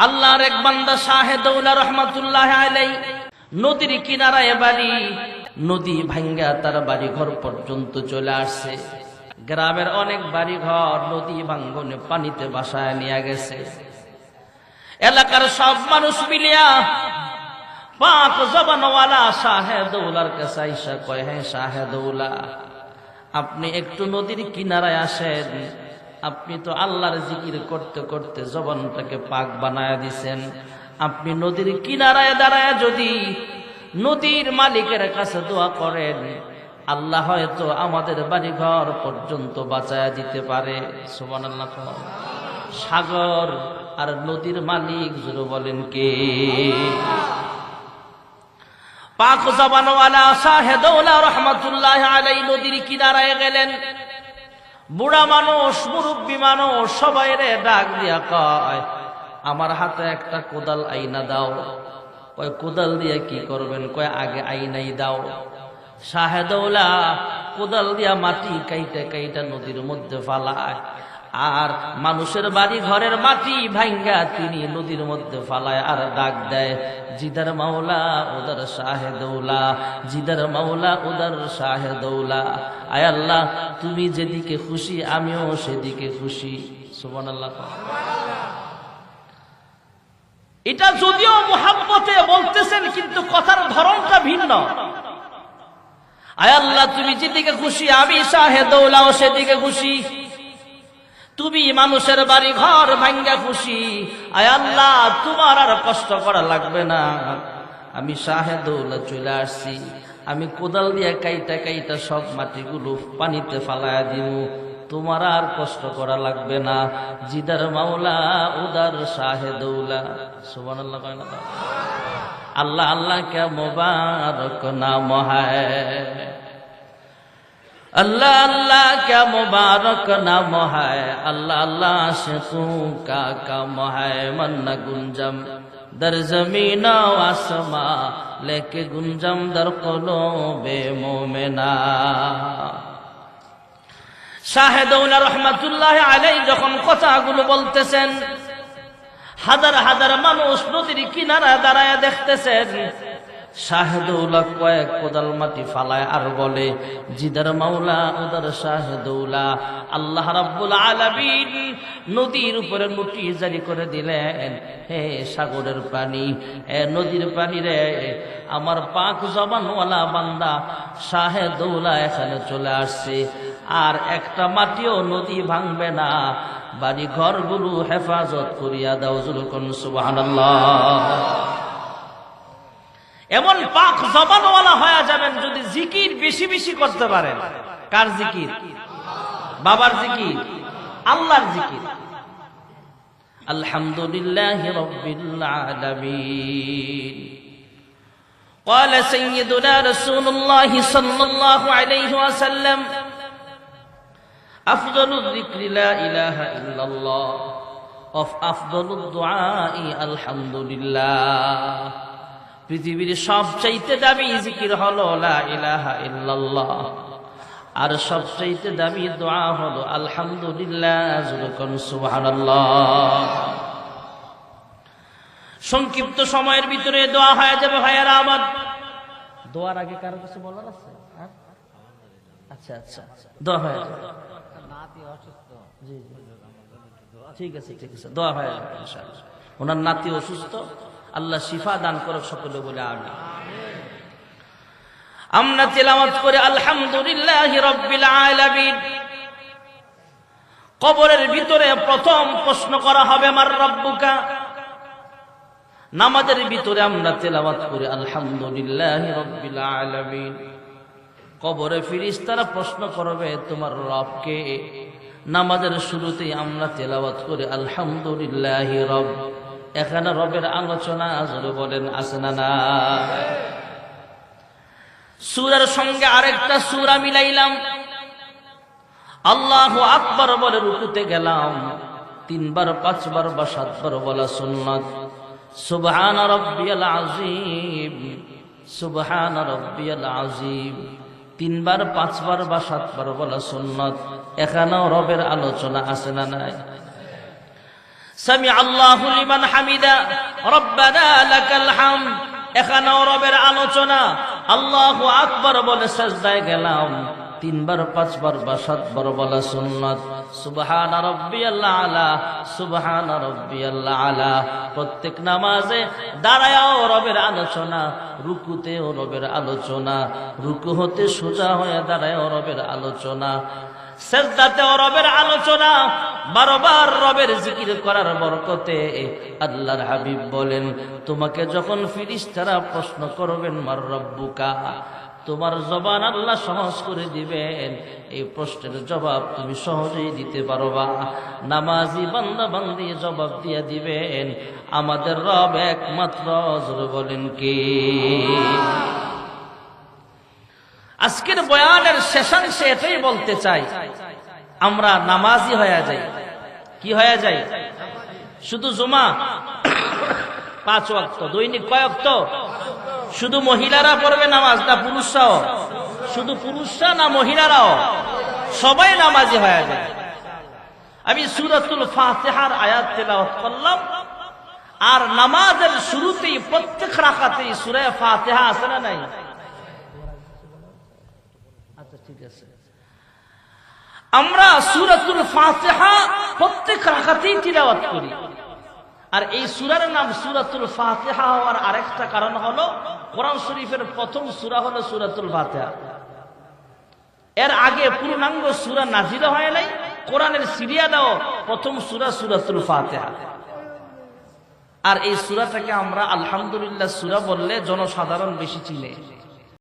আল্লাহর এক বান্দা শাহে দৌলা রহমাতুল্লাহ আলাইহি নদীর কিনারায় বাড়ি, নদী ভাঙ্গা তার বাড়ি ঘর পর্যন্ত চলে আসছে। গ্রামের অনেক বাড়ি ঘর নদী ভাঙ্গনে পানিতে ভাসায় নিয়ে গেছে। এলাকার সব মানুষ মিলিয়া পাক জবানওয়ালা শাহে দৌলার কাছে আইসা কয়, হ্যাঁ শাহে দৌলা, আপনি একটু নদীর কিনারায় আসেন। আপনি তো আল্লাহর জিকির করতে করতে জবানটাকে পাক বানায়া দিছেন। আপনি নদীর কিনারায় দাঁড়ায় যদি নদীর মালিকের কাছে দোয়া করেন, আল্লাহ হয়তো আমাদের বাড়ি ঘর পর্যন্ত বাঁচায়া দিতে পারে। সুবহানাল্লাহ। সাগর আর নদীর মালিক জোরে বলেন কে? পাক জবানওয়ালা শাহে দৌলা রহমাতুল্লাহ আলাইহি নদীর কিনারায় গেলেন। বুড়া মানুষ, মুরব্বী মানুষ সবাই রে ডাক দিয়া কয়, আমার হাতে একটা কোদাল আইনা দাও। কয় কোদাল দিয়ে কি করবেন? কয় আগে আইনাই দাও। শাহে দৌলা কোদাল দিয়া মাটি কাইটা কাইটা নদীর মধ্যে ফালায়, আর মানুষের বাড়ি ঘরের মাটি ভাঙ্গা তিনি নদীর মধ্যে ফালায় আর ডাক দেয়, জিদার মাওলা উদার শাহে দৌলা, জিদার মাওলা উদার শাহে দৌলা। আয় আল্লাহ, তুমি যেদিকে খুশি আমিও সেদিকে খুশি। সুবহানাল্লাহ। এটা যদিও মুহাব্বতে বলতেছেন, কিন্তু কথার ধরনটা ভিন্ন। আয় আল্লাহ, তুমি যেদিকে খুশি আমি শাহে দৌলাও সেদিকে খুশি। তুমি মানুষের বাড়ি ঘর ভাঙ্গা খুশি। আয় আল্লাহ, তোমার আর কষ্ট করা লাগবে না। আমি শাহে দৌলা চলে আসছি। আমি কোদাল দিয়ে কাইটা কাইটা সব মাটিগুলো পানিতে ফালায়া দিব। তোমার আর কষ্ট করা লাগবে না। জিদার মাওলা উদার শাহে দৌলা। সুবহানাল্লাহ। আল্লাহ আল্লাহ কে মুবারক নাম হ্যায়, अल्लाह अल्लाह क्या मुबारक नाम है, अल्लाह अल्लाह से तू का काम है। मन गुंजम दर जमीन आसमा लेके गुंजम दर क़ुलूबे मोमिना। শাহে দৌলা রহমাতুল্লাহ আলাইহি যখন কথাগুলো বলতেছেন, হাজার হাজার মানুষ নদীর কিনারা দাঁড়ায় দেখতেছেন। শাহে দৌলা কয়েক কোদাল মাটি ফালায় আর বলে, জিদার মাওলা উদার শাহে দৌলা। আল্লাহ রাব্বুল আলামিন নদীর উপরে নোটিশ জারি করে দিলেন, হে সাগরের পানি, হে নদীর পানি রে, আমার পাক জবানওয়ালা বান্দা শাহে দৌলা এখানে চলে আসছে। আর একটা মাটিও নদী ভাঙবে না। বাড়ি ঘরগুলো হেফাজত করিয়া দাও। যুলকুন সুবহানাল্লাহ। এমন পাক জবানওয়ালা হয়ে যাবেন যদি জিকির বেশি বেশি করতে পারেন। কার জিকির? বাবার জিকির, আল্লাহর জিকির। আলহামদুলিল্লাহি রাব্বিল আলামিন। قال سيدنا رسول الله صلى الله عليه وسلم أفضل الذكر لا إله إلا الله وأفضل الدعاء الحمد لله। পৃথিবীর সবচাইতে দামি জিকির হলো লা ইলাহা ইল্লাল্লাহ, আর সবচাইতে দামি দোয়া হলো আলহামদুলিল্লাহ। যুবকন সুবহানাল্লাহ। সংক্ষিপ্ত সময়ের ভিতরে দোয়া হয়ে যাবে ভাইয়েরা আমার। দোয়ার আগে কারো কিছু বলার আছে? আচ্ছা আচ্ছা, দোয়া হয়ে যাবে। জি ঠিক আছে ঠিক আছে, দোয়া হয়ে যাবে ইনশাআল্লাহ। ওনার নাতি অসুস্থ, আল্লাহ শিফা দান করুক সকলে বলে আমিন। আমরা তেলাওয়াত করে আলহামদুলিল্লাহি রাব্বিল আলামিন। কবরের ভিতরে প্রথম প্রশ্ন করা হবে মার রাব্বুকা। নামাজের ভিতরে আমরা তেলাওয়াত করে আলহামদুলিল্লাহি রাব্বিল আলামিন। কবরে ফেরেশতারা প্রশ্ন করবে তোমার রব কে। নামাজের শুরুতেই আমরা তেলাওয়াত করে আলহামদুলিল্লাহি রব। এখানে রবের আলোচনা জোরে বলেন আছে না না? সূরার সঙ্গে আরেকটা সূরা মিলাইলাম। আল্লাহু আকবার বলে রুকুতে গেলাম। 3 বার 5 বার বা 7 বার বলা সুন্নাত। সুবহান রাব্বিয়াল আযীম, সুবহান রাব্বিয়াল আযীম 3 বার 5 বার বা 7 বার বলা সুন্নাত। এখানেও রবের আলোচনা আছে না নাই? সামি আল্লাহু লিমান হামিদা রব্বানা লাকাল হামদ। এখানেও রবের আলোচনা। আল্লাহু আকবার বলে সাজদায় গেলাম, 3 বার 5 বার বা 7 বার বলা সুন্নাত। সুবহান রাব্বিয়াল আলা, সুবহান রাব্বিয়াল আলা। প্রত্যেক নামাজে দাঁড়ায়ও রবের আলোচনা, রুকুতেও রবের আলোচনা, রুকু হতে সোজা হয়ে দাঁড়ায়ও রবের আলোচনা, সেজদাতেও রবের আলোচনা। বারবার রবের জিকির করার বরকতে আল্লাহর হাবিব বলেন, তোমাকে যখন ফেরেশতারা প্রশ্ন করবেন মার রব্বুকা, তোমার জবান আল্লাহ সহজ করে দিবেন, এই প্রশ্নের জবাব তুমি সহজেই দিতে পারবা। নামাজি বান্দা বান্দি জবাব দিয়ে দিবেন, আমাদের রব একমাত্র। জোরে বলেন কি? আজকের বয়ানের শেষাংশে এটাই বলতে চাই, আমরা নামাজি হয়ে যাই। কি হয়ে যাই? শুধু জুমা 5 ওয়াক্ত, দৈনিক কয় ওয়াক্ত? শুধু মহিলারা পড়বে নামাজ না পুরুষরাও? শুধু পুরুষরা না মহিলারাও? সবাই নামাজি হয়ে যায়। আমি সূরাতুল ফাতিহার আয়াত তেলাওয়াত করলাম, আর নামাজের শুরুতেই প্রত্যেক রাকাতেই সূরা ফাতিহা আছে না নাই? আচ্ছা ঠিক আছে, আমরা সূরাতুল ফাতিহা প্রত্যেক রাকাতেই তিলাওয়াত করি। আর এই সূরার নাম সূরাতুল ফাতিহা হওয়ার আরেকটা কারণ হলো, কোরআন শরীফের প্রথম সূরা হলো সূরাতুল ফাতিহা। এর আগে পূর্ণাঙ্গ সূরা নাজিল হয় নাই। কোরআনের সিরিয়ালেও প্রথম সূরা সূরাতুল ফাতিহা। আর এই সূরাটাকে আমরা আলহামদুলিল্লাহ সূরা বললে জনসাধারণ বেশি চিনে।